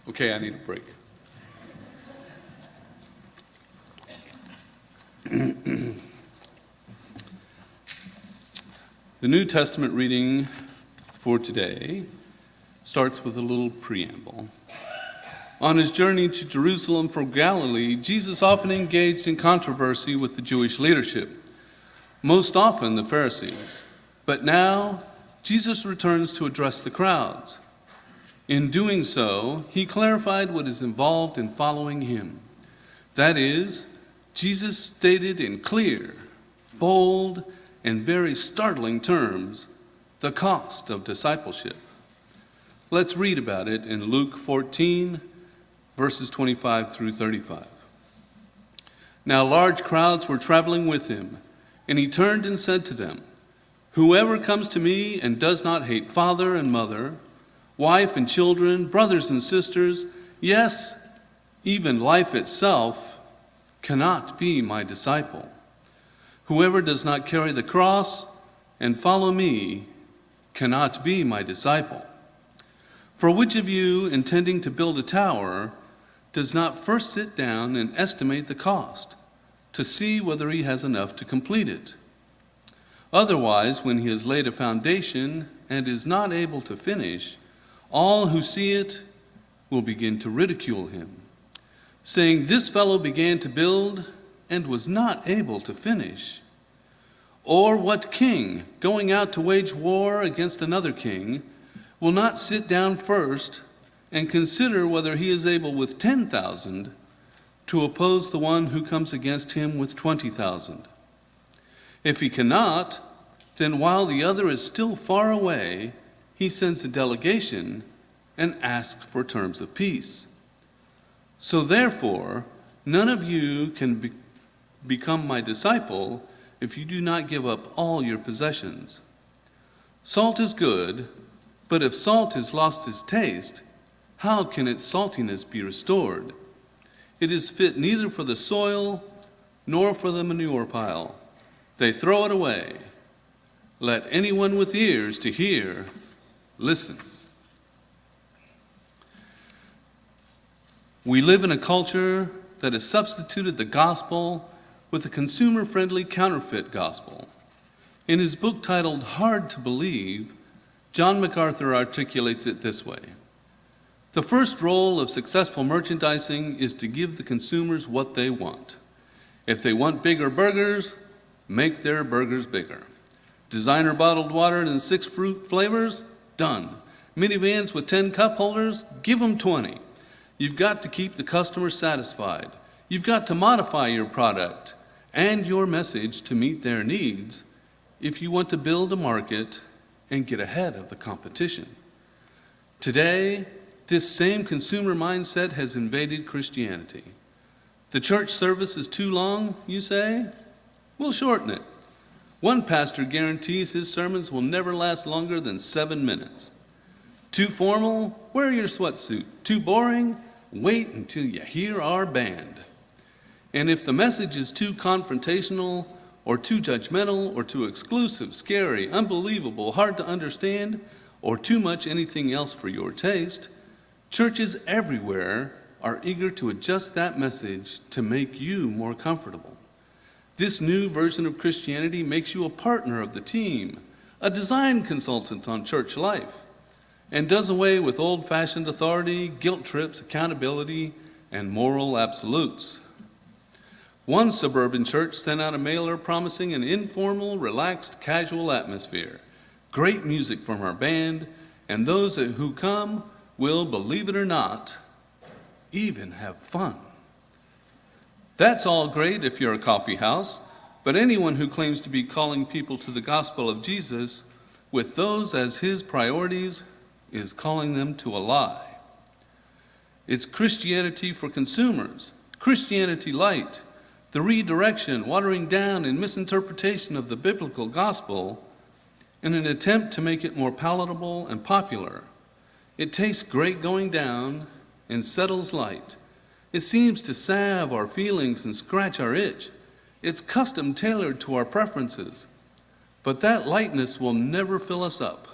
Okay, I need a break. The New Testament reading for today starts with a little preamble. On his journey to Jerusalem from Galilee, Jesus often engaged in controversy with the Jewish leadership, most often the Pharisees. But now, Jesus returns to address the crowds. In doing so, he clarified what is involved in following him. That is, Jesus stated in clear, bold, and very startling terms the cost of discipleship. Let's read about it in Luke 14, verses 25 through 35. Now large crowds were traveling with him, and he turned and said to them, "Whoever comes to me and does not hate father and mother, wife and children, brothers and sisters, yes, even life itself, cannot be my disciple. Whoever does not carry the cross and follow me cannot be my disciple. For which of you, intending to build a tower, does not first sit down and estimate the cost, to see whether he has enough to complete it? Otherwise, when he has laid a foundation and is not able to finish, all who see it will begin to ridicule him, saying, 'This fellow began to build and was not able to finish.' Or what king, going out to wage war against another king, will not sit down first and consider whether he is able with 10,000 to oppose the one who comes against him with 20,000? If he cannot, then while the other is still far away, he sends a delegation and asks for terms of peace. So therefore, none of you can become my disciple if you do not give up all your possessions. Salt is good, but if salt has lost its taste, how can its saltiness be restored? It is fit neither for the soil nor for the manure pile. They throw it away. Let anyone with ears to hear listen." We live in a culture that has substituted the gospel with a consumer-friendly counterfeit gospel. In his book titled Hard to Believe, John MacArthur articulates it this way: "The first role of successful merchandising is to give the consumers what they want. If they want bigger burgers, make their burgers bigger. Designer bottled water in 6 fruit flavors? Done. Minivans with 10 cup holders? Give them 20. You've got to keep the customer satisfied. You've got to modify your product and your message to meet their needs if you want to build a market and get ahead of the competition." Today, this same consumer mindset has invaded Christianity. The church service is too long, you say? We'll shorten it. One pastor guarantees his sermons will never last longer than 7 minutes. Too formal? Wear your sweatsuit. Too boring? Wait until you hear our band. And if the message is too confrontational or too judgmental or too exclusive, scary, unbelievable, hard to understand, or too much anything else for your taste, churches everywhere are eager to adjust that message to make you more comfortable. This new version of Christianity makes you a partner of the team, a design consultant on church life, and does away with old-fashioned authority, guilt trips, accountability, and moral absolutes. One suburban church sent out a mailer promising an informal, relaxed, casual atmosphere, great music from our band, and those who come will, believe it or not, even have fun. That's all great if you're a coffee house, but anyone who claims to be calling people to the gospel of Jesus with those as his priorities is calling them to a lie. It's Christianity for consumers, Christianity light, the redirection, watering down, and misinterpretation of the biblical gospel in an attempt to make it more palatable and popular. It tastes great going down and settles light. It seems to salve our feelings and scratch our itch. It's custom tailored to our preferences. But that lightness will never fill us up.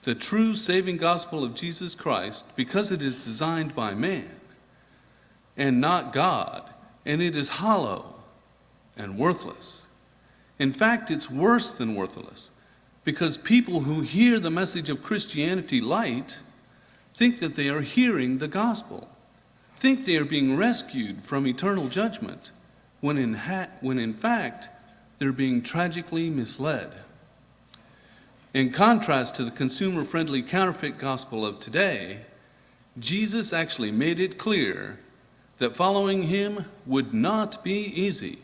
the true saving gospel of Jesus Christ, because it is designed by man and not God, and it is hollow and worthless. In fact, it's worse than worthless, because people who hear the message of Christianity light think that they are hearing the gospel, think they are being rescued from eternal judgment, when in fact they're being tragically misled. In contrast to the consumer-friendly counterfeit gospel of today, Jesus actually made it clear that following him would not be easy.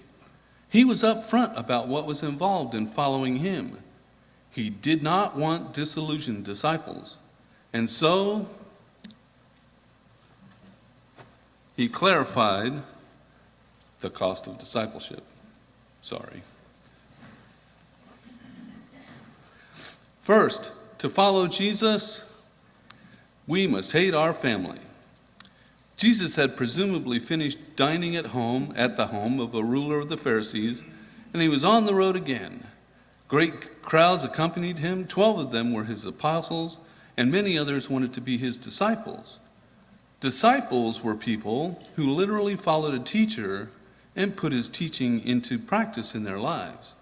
He was upfront about what was involved in following him. He did not want disillusioned disciples, and so he clarified the cost of discipleship. First, to follow Jesus, we must hate our family. Jesus had presumably finished dining at the home of a ruler of the Pharisees, and he was on the road again. Great crowds accompanied him. 12 of them were his apostles, and many others wanted to be his disciples. Disciples were people who literally followed a teacher and put his teaching into practice in their lives.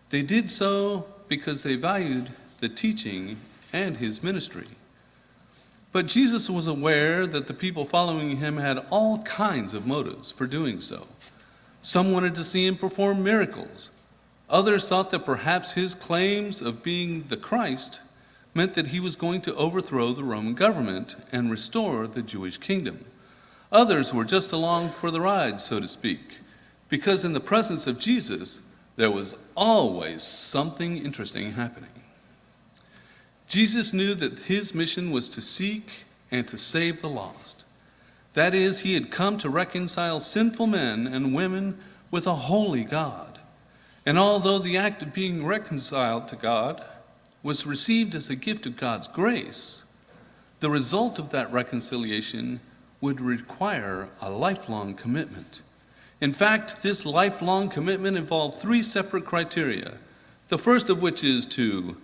They did so because they valued the teaching and his ministry. But Jesus was aware that the people following him had all kinds of motives for doing so. Some wanted to see him perform miracles. Others thought that perhaps his claims of being the Christ meant that he was going to overthrow the Roman government and restore the Jewish kingdom. Others were just along for the ride, so to speak, because in the presence of Jesus, there was always something interesting happening. Jesus knew that his mission was to seek and to save the lost. That is, he had come to reconcile sinful men and women with a holy God. And although the act of being reconciled to God was received as a gift of God's grace, the result of that reconciliation would require a lifelong commitment. In fact, this lifelong commitment involved 3 separate criteria. The first of which is to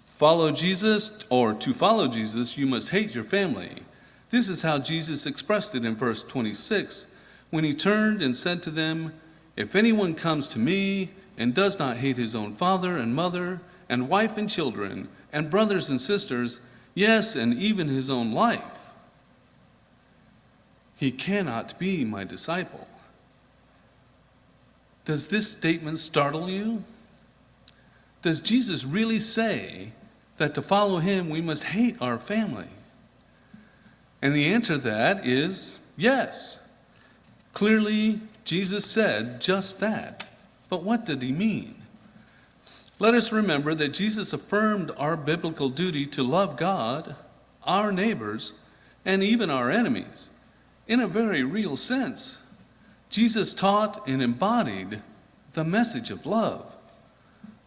follow Jesus, or to follow Jesus, you must hate your family. This is how Jesus expressed it in verse 26, when he turned and said to them, "If anyone comes to me and does not hate his own father and mother and wife and children and brothers and sisters, yes, and even his own life, he cannot be my disciple." Does this statement startle you? Does Jesus really say that to follow him we must hate our family? And the answer to that is yes. Clearly, Jesus said just that. But what did he mean? Let us remember that Jesus affirmed our biblical duty to love God, our neighbors, and even our enemies in a very real sense. Jesus taught and embodied the message of love.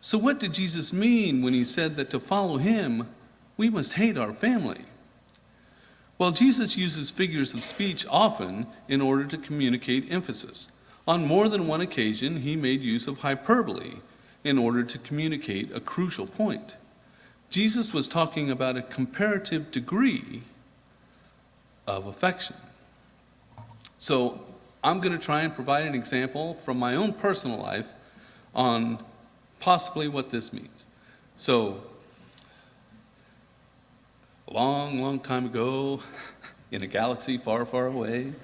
So what did Jesus mean when he said that to follow him, we must hate our family? Well, Jesus uses figures of speech often in order to communicate emphasis. On more than one occasion, he made use of hyperbole in order to communicate a crucial point. Jesus was talking about a comparative degree of affection. So I'm going to try and provide an example from my own personal life on possibly what this means. So, a long, long time ago, in a galaxy far, far away,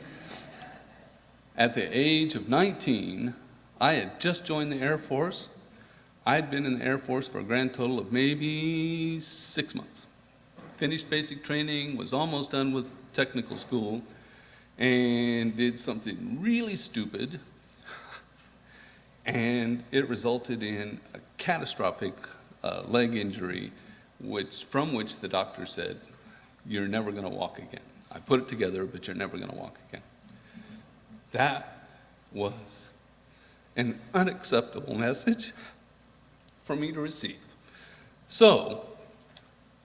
at the age of 19, I had just joined the Air Force. I had been in the Air Force for a grand total of maybe 6 months. Finished basic training, was almost done with technical school, and did something really stupid, and it resulted in a catastrophic leg injury, from which the doctor said, "You're never going to walk again. I put it together, but you're never going to walk again." That was an unacceptable message for me to receive. So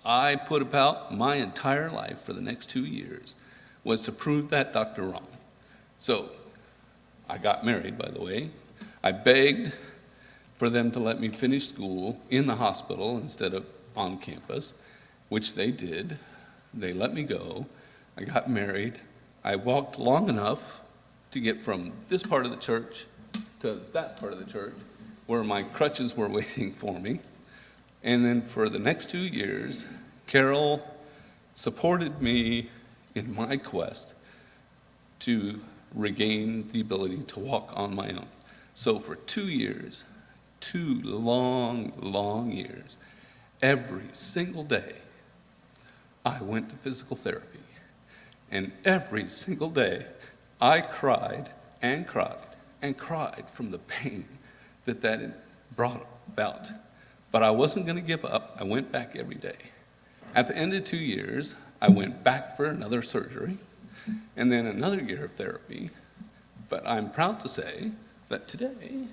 I put about my entire life for the next 2 years was to prove that doctor wrong. So I got married, by the way. I begged for them to let me finish school in the hospital instead of on campus. which they did. They let me go. I got married. I walked long enough to get from this part of the church to that part of the church where my crutches were waiting for me. And then for the next 2 years, Carol supported me in my quest to regain the ability to walk on my own. So for 2 years, 2 long, long years, every single day, I went to physical therapy. And every single day, I cried and cried and cried from the pain that it brought about. But I wasn't going to give up. I went back every day. At the end of 2 years, I went back for another surgery and then another year of therapy. But I'm proud to say that today,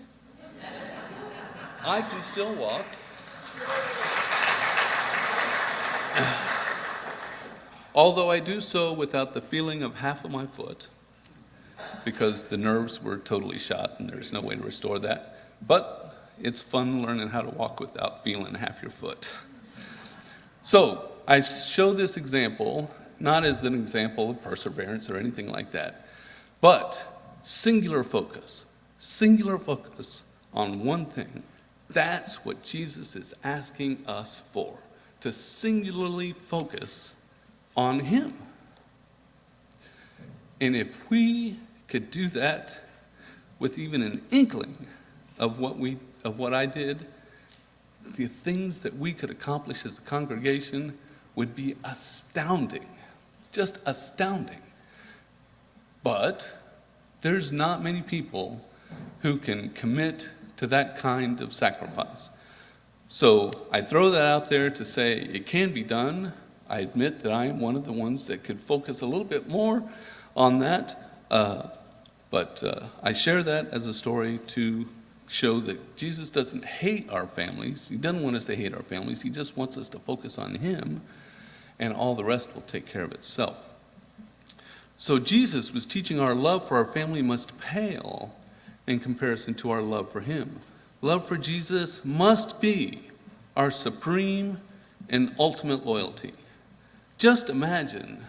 I can still walk. Although I do so without the feeling of half of my foot, because the nerves were totally shot and there's no way to restore that. But it's fun learning how to walk without feeling half your foot. So I show this example, not as an example of perseverance or anything like that, but singular focus on one thing. That's what Jesus is asking us for, to singularly focus on him. And if we could do that with even an inkling of what I did, the things that we could accomplish as a congregation would be astounding, just astounding. But there's not many people who can commit to that kind of sacrifice. So I throw that out there to say it can be done. I admit that I am one of the ones that could focus a little bit more on that, but I share that as a story to show that Jesus doesn't hate our families. He doesn't want us to hate our families. He just wants us to focus on him, and all the rest will take care of itself. So Jesus was teaching our love for our family must pale in comparison to our love for him. Love for Jesus must be our supreme and ultimate loyalty. Just imagine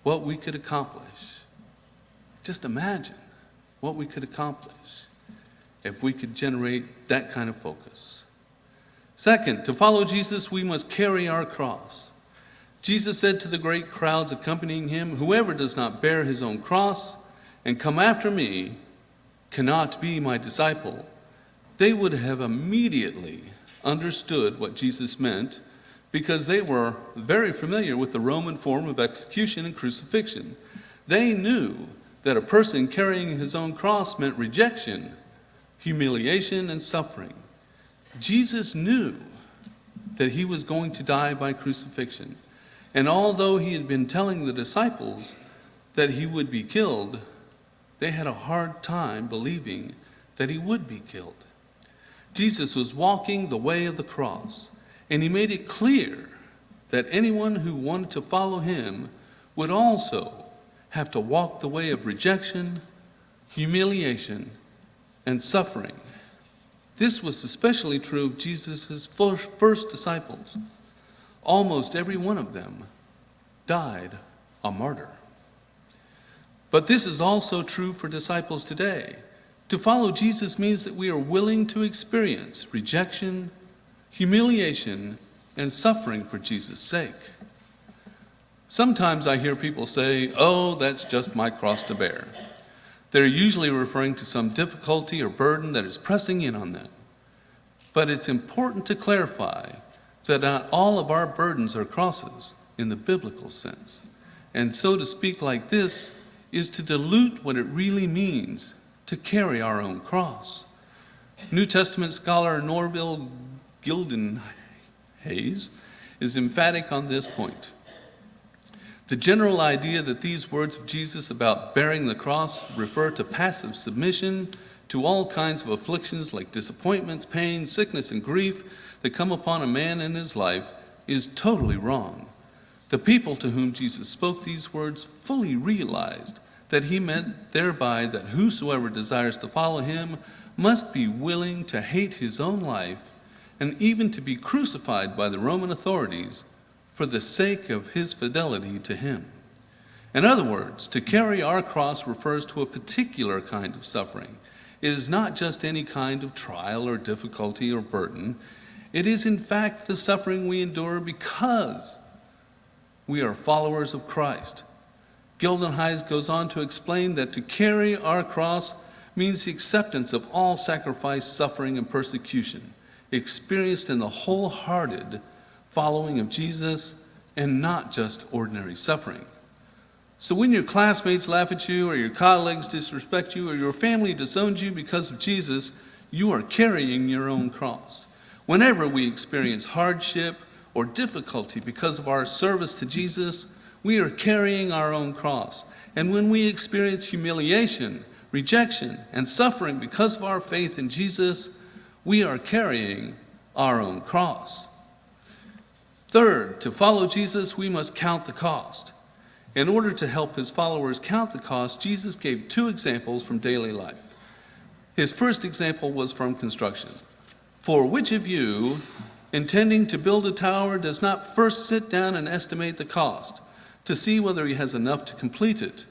what we could accomplish. Just imagine what we could accomplish if we could generate that kind of focus. Second, to follow Jesus, we must carry our cross. Jesus said to the great crowds accompanying him, "Whoever does not bear his own cross and come after me cannot be my disciple." They would have immediately understood what Jesus meant, because they were very familiar with the Roman form of execution and crucifixion. They knew that a person carrying his own cross meant rejection, humiliation, and suffering. Jesus knew that he was going to die by crucifixion. And although he had been telling the disciples that he would be killed, they had a hard time believing that he would be killed. Jesus was walking the way of the cross, and he made it clear that anyone who wanted to follow him would also have to walk the way of rejection, humiliation, and suffering. This was especially true of Jesus' first disciples. Almost every one of them died a martyr. But this is also true for disciples today. To follow Jesus means that we are willing to experience rejection, humiliation, and suffering for Jesus' sake. Sometimes I hear people say, "Oh, that's just my cross to bear." They're usually referring to some difficulty or burden that is pressing in on them. But it's important to clarify that not all of our burdens are crosses in the biblical sense. And so to speak like this is to dilute what it really means to carry our own cross. New Testament scholar Norville Gildenhayes is emphatic on this point. The general idea that these words of Jesus about bearing the cross refer to passive submission to all kinds of afflictions like disappointments, pain, sickness, and grief that come upon a man in his life is totally wrong. The people to whom Jesus spoke these words fully realized that he meant thereby that whosoever desires to follow him must be willing to hate his own life and even to be crucified by the Roman authorities for the sake of his fidelity to him. In other words, to carry our cross refers to a particular kind of suffering. It is not just any kind of trial or difficulty or burden. It is in fact the suffering we endure because we are followers of Christ. Gildenhuys goes on to explain that to carry our cross means the acceptance of all sacrifice, suffering, and persecution experienced in the wholehearted following of Jesus and not just ordinary suffering. So when your classmates laugh at you, or your colleagues disrespect you, or your family disowns you because of Jesus, you are carrying your own cross. Whenever we experience hardship or difficulty because of our service to Jesus, we are carrying our own cross. And when we experience humiliation, rejection, and suffering because of our faith in Jesus, we are carrying our own cross. Third, to follow Jesus, we must count the cost. In order to help his followers count the cost, Jesus gave two examples from daily life. His first example was from construction. For which of you, intending to build a tower, does not first sit down and estimate the cost, to see whether he has enough to complete it?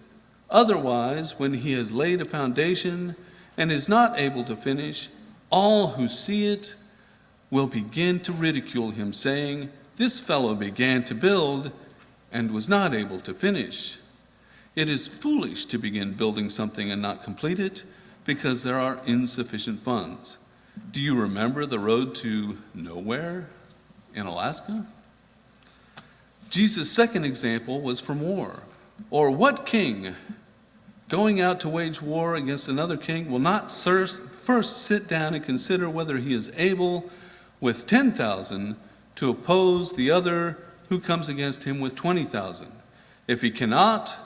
Otherwise, when he has laid a foundation and is not able to finish, all who see it will begin to ridicule him, saying, "This fellow began to build and was not able to finish." It is foolish to begin building something and not complete it because there are insufficient funds. Do you remember the road to nowhere in Alaska? Jesus' second example was from war. Or what king, going out to wage war against another king, will not first sit down and consider whether he is able with 10,000 to oppose the other who comes against him with 20,000? If he cannot,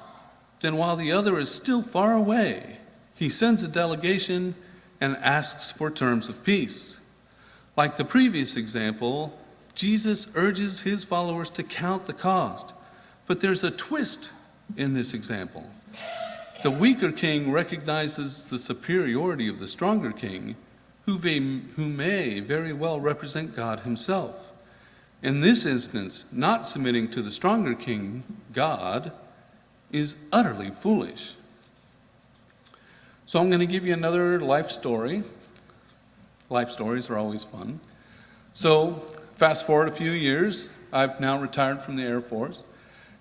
then while the other is still far away, he sends a delegation and asks for terms of peace. Like the previous example, Jesus urges his followers to count the cost. But there's a twist in this example. The weaker king recognizes the superiority of the stronger king, who may very well represent God himself. In this instance, not submitting to the stronger king, God, is utterly foolish. So I'm going to give you another life story. Life stories are always fun. So fast forward a few years, I've now retired from the Air Force.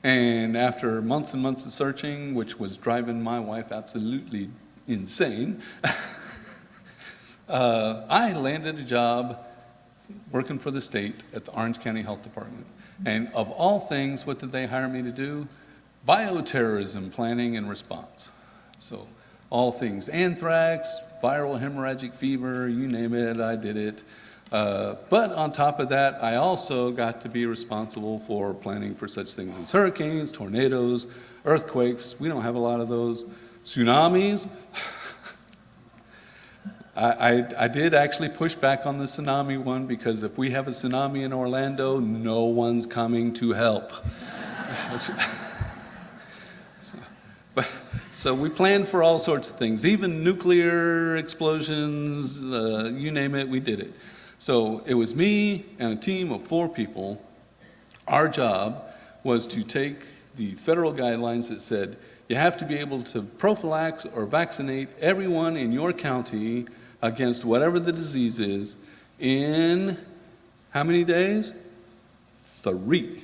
And after months and months of searching, which was driving my wife absolutely insane, I landed a job working for the state at the Orange County Health Department. And of all things, what did they hire me to do? Bioterrorism planning and response. So all things anthrax, viral hemorrhagic fever, you name it, I did it. But on top of that, I also got to be responsible for planning for such things as hurricanes, tornadoes, earthquakes. We don't have a lot of those. Tsunamis. I did actually push back on the tsunami one, because if we have a tsunami in Orlando, no one's coming to help. So we planned for all sorts of things, even nuclear explosions, you name it, we did it. So it was me and a team of 4 people. Our job was to take the federal guidelines that said you have to be able to prophylax or vaccinate everyone in your county against whatever the disease is in how many days? 3.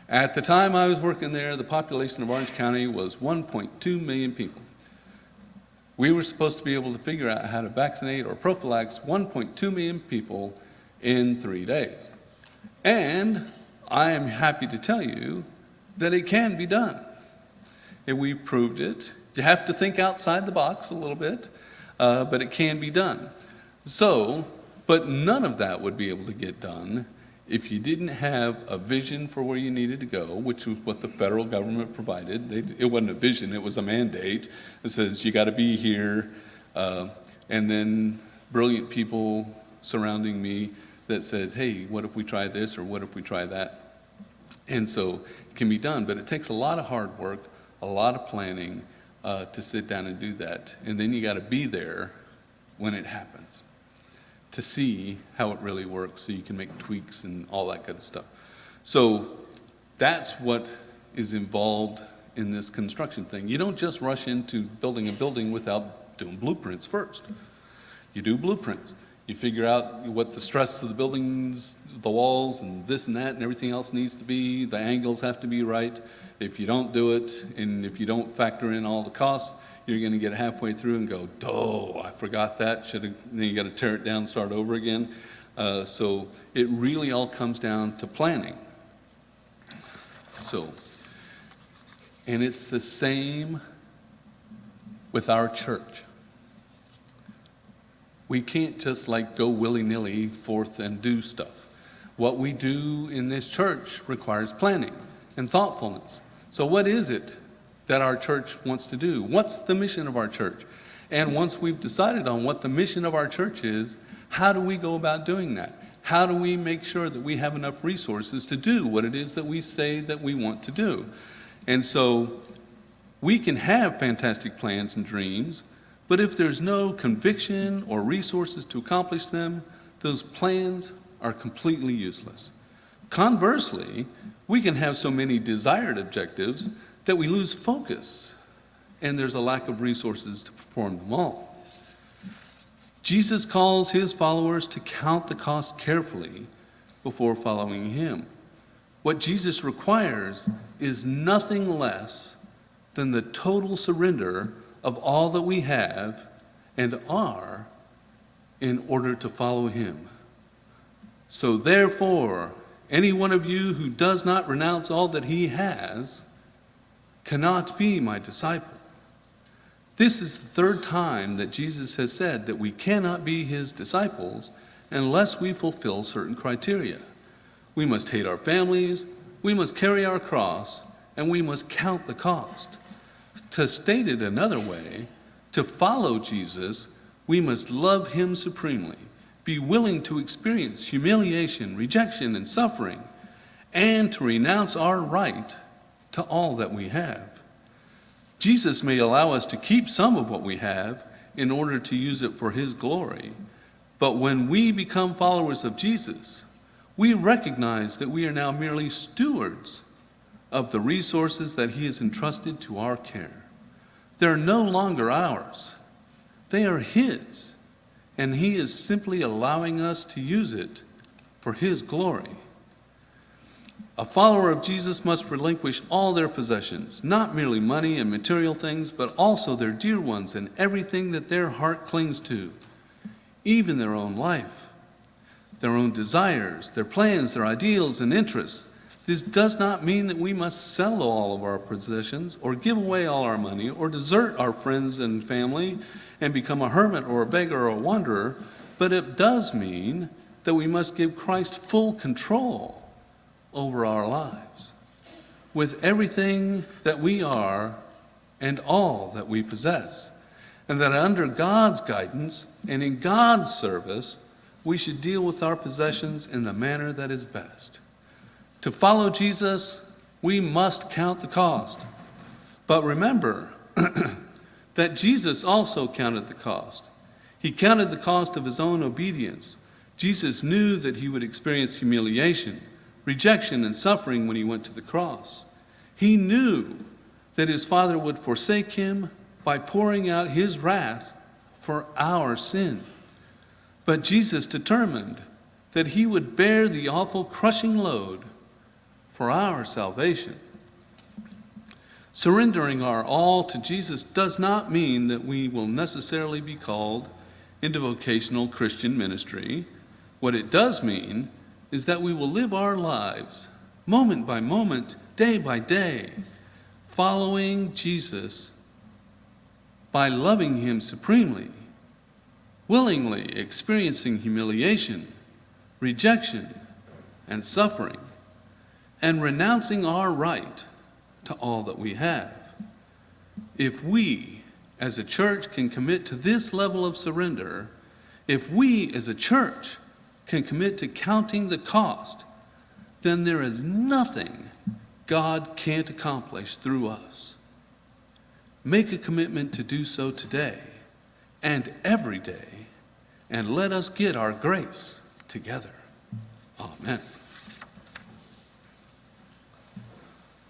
At the time I was working there, the population of Orange County was 1.2 million people. We were supposed to be able to figure out how to vaccinate or prophylax 1.2 million people in 3 days. And I am happy to tell you that it can be done. And we've proved it. You have to think outside the box a little bit, but it can be done. So, but none of that would be able to get done if you didn't have a vision for where you needed to go, which was what the federal government provided. It wasn't a vision, it was a mandate that says you got to be here, and then brilliant people surrounding me that said, hey, what if we try this, or what if we try that? And so it can be done, but it takes a lot of hard work, a lot of planning to sit down and do that. And then you got to be there when it happens to see how it really works, so you can make tweaks and all that kind of stuff. So that's what is involved in this construction thing. You don't just rush into building a building without doing blueprints first. You do blueprints. You figure out what the stress of the buildings, the walls, and this and that, and everything else needs to be. The angles have to be right. If you don't do it, and if you don't factor in all the costs, you're going to get halfway through and go, "Oh, I forgot that. Then you got to tear it down and start over again." So it really all comes down to planning. And it's the same with our church. We can't just go willy-nilly forth and do stuff. What we do in this church requires planning and thoughtfulness. So what is it that our church wants to do? What's the mission of our church? And once we've decided on what the mission of our church is, how do we go about doing that? How do we make sure that we have enough resources to do what it is that we say that we want to do? And so we can have fantastic plans and dreams, but if there's no conviction or resources to accomplish them, those plans are completely useless. Conversely, we can have so many desired objectives that we lose focus, and there's a lack of resources to perform them all. Jesus calls his followers to count the cost carefully before following him. What Jesus requires is nothing less than the total surrender of all that we have and are in order to follow him. So therefore, any one of you who does not renounce all that he has cannot be my disciple. This is the third time that Jesus has said that we cannot be his disciples unless we fulfill certain criteria. We must hate our families, we must carry our cross, and we must count the cost. To state it another way, to follow Jesus, we must love him supremely, be willing to experience humiliation, rejection, and suffering, and to renounce our right to all that we have. Jesus may allow us to keep some of what we have in order to use it for his glory, but when we become followers of Jesus, we recognize that we are now merely stewards of the resources that he has entrusted to our care. They're no longer ours. They are his, and he is simply allowing us to use it for his glory. A follower of Jesus must relinquish all their possessions, not merely money and material things, but also their dear ones and everything that their heart clings to, even their own life, their own desires, their plans, their ideals and interests. This does not mean that we must sell all of our possessions or give away all our money or desert our friends and family and become a hermit or a beggar or a wanderer, but it does mean that we must give Christ full control over our lives, with everything that we are and all that we possess, and that under God's guidance and in God's service, we should deal with our possessions in the manner that is best. To follow Jesus, we must count the cost. But remember that Jesus also counted the cost. He counted the cost of his own obedience. Jesus knew that he would experience humiliation, rejection, and suffering when he went to the cross. He knew that his Father would forsake him by pouring out his wrath for our sin. But Jesus determined that he would bear the awful crushing load for our salvation. Surrendering our all to Jesus does not mean that we will necessarily be called into vocational Christian ministry. What it does mean is that we will live our lives moment by moment, day by day, following Jesus by loving him supremely, willingly experiencing humiliation, rejection, and suffering, and renouncing our right to all that we have. If we, as a church, can commit to this level of surrender, if we, as a church, can commit to counting the cost, then there is nothing God can't accomplish through us. Make a commitment to do so today and every day, and let us get our grace together. Amen.